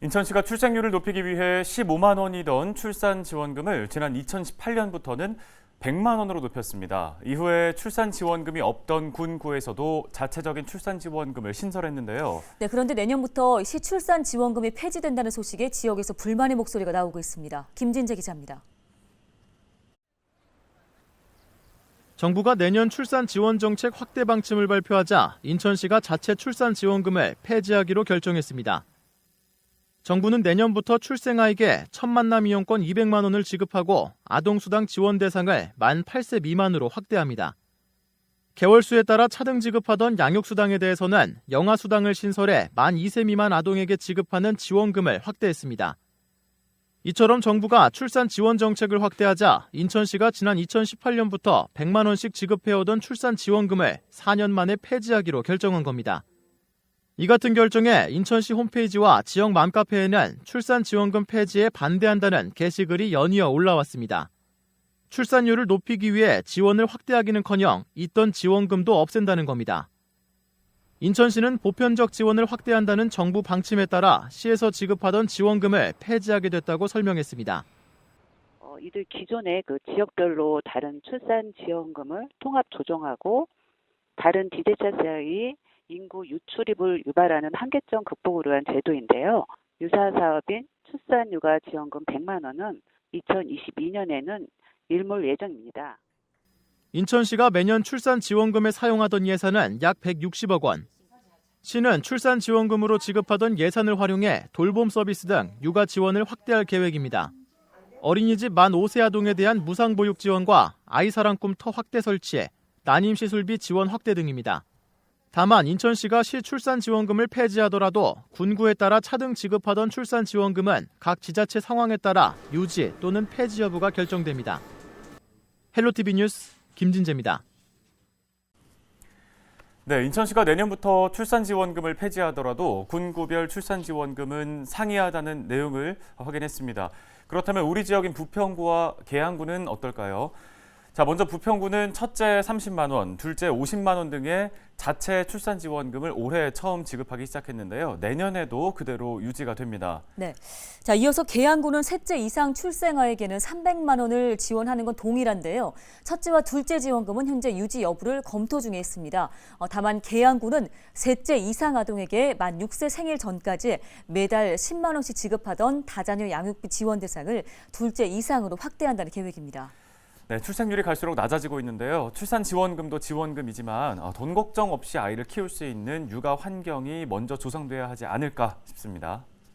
인천시가 출생률을 높이기 위해 15만 원이던 출산 지원금을 지난 2018년부터는 100만 원으로 높였습니다. 이후에 출산 지원금이 없던 군구에서도 자체적인 출산 지원금을 신설했는데요. 네, 그런데 내년부터 시 출산 지원금이 폐지된다는 소식에 지역에서 불만의 목소리가 나오고 있습니다. 김진재 기자입니다. 정부가 내년 출산 지원 정책 확대 방침을 발표하자 인천시가 자체 출산 지원금을 폐지하기로 결정했습니다. 정부는 내년부터 출생아에게 첫 만남 이용권 200만 원을 지급하고 아동수당 지원 대상을 만 8세 미만으로 확대합니다. 개월수에 따라 차등 지급하던 양육수당에 대해서는 영아수당을 신설해 만 2세 미만 아동에게 지급하는 지원금을 확대했습니다. 이처럼 정부가 출산 지원 정책을 확대하자 인천시가 지난 2018년부터 100만 원씩 지급해오던 출산 지원금을 4년 만에 폐지하기로 결정한 겁니다. 이 같은 결정에 인천시 홈페이지와 지역 맘카페에는 출산 지원금 폐지에 반대한다는 게시글이 연이어 올라왔습니다. 출산율을 높이기 위해 지원을 확대하기는커녕 있던 지원금도 없앤다는 겁니다. 인천시는 보편적 지원을 확대한다는 정부 방침에 따라 시에서 지급하던 지원금을 폐지하게 됐다고 설명했습니다. 이들 기존의 지역별로 다른 출산 지원금을 통합 조정하고 다른 비대차사의 인구 유출입을 유발하는 한계점 극복을 위한 제도인데요. 유사 사업인 출산육아 지원금 100만 원은 2022년에는 일몰 예정입니다. 인천시가 매년 출산 지원금에 사용하던 예산은 약 160억 원. 시는 출산 지원금으로 지급하던 예산을 활용해 돌봄 서비스 등 육아 지원을 확대할 계획입니다. 어린이집 만 5세 아동에 대한 무상보육 지원과 아이사랑꿈 터 확대 설치에 난임시술비 지원 확대 등입니다. 다만 인천시가 시 출산 지원금을 폐지하더라도 군구에 따라 차등 지급하던 출산 지원금은 각 지자체 상황에 따라 유지 또는 폐지 여부가 결정됩니다. 헬로티비 뉴스 김진재입니다. 네, 인천시가 내년부터 출산 지원금을 폐지하더라도 군구별 출산 지원금은 상이하다는 내용을 확인했습니다. 그렇다면 우리 지역인 부평구와 계양구는 어떨까요? 자, 먼저 부평구는 첫째 30만 원, 둘째 50만 원 등의 자체 출산 지원금을 올해 처음 지급하기 시작했는데요. 내년에도 그대로 유지가 됩니다. 네. 자, 이어서 계양구는 셋째 이상 출생아에게는 300만 원을 지원하는 건 동일한데요. 첫째와 둘째 지원금은 현재 유지 여부를 검토 중에 있습니다. 다만 계양구는 셋째 이상 아동에게 만 6세 생일 전까지 매달 10만 원씩 지급하던 다자녀 양육비 지원 대상을 둘째 이상으로 확대한다는 계획입니다. 네, 출생률이 갈수록 낮아지고 있는데요. 출산 지원금도 지원금이지만 돈 걱정 없이 아이를 키울 수 있는 육아 환경이 먼저 조성돼야 하지 않을까 싶습니다.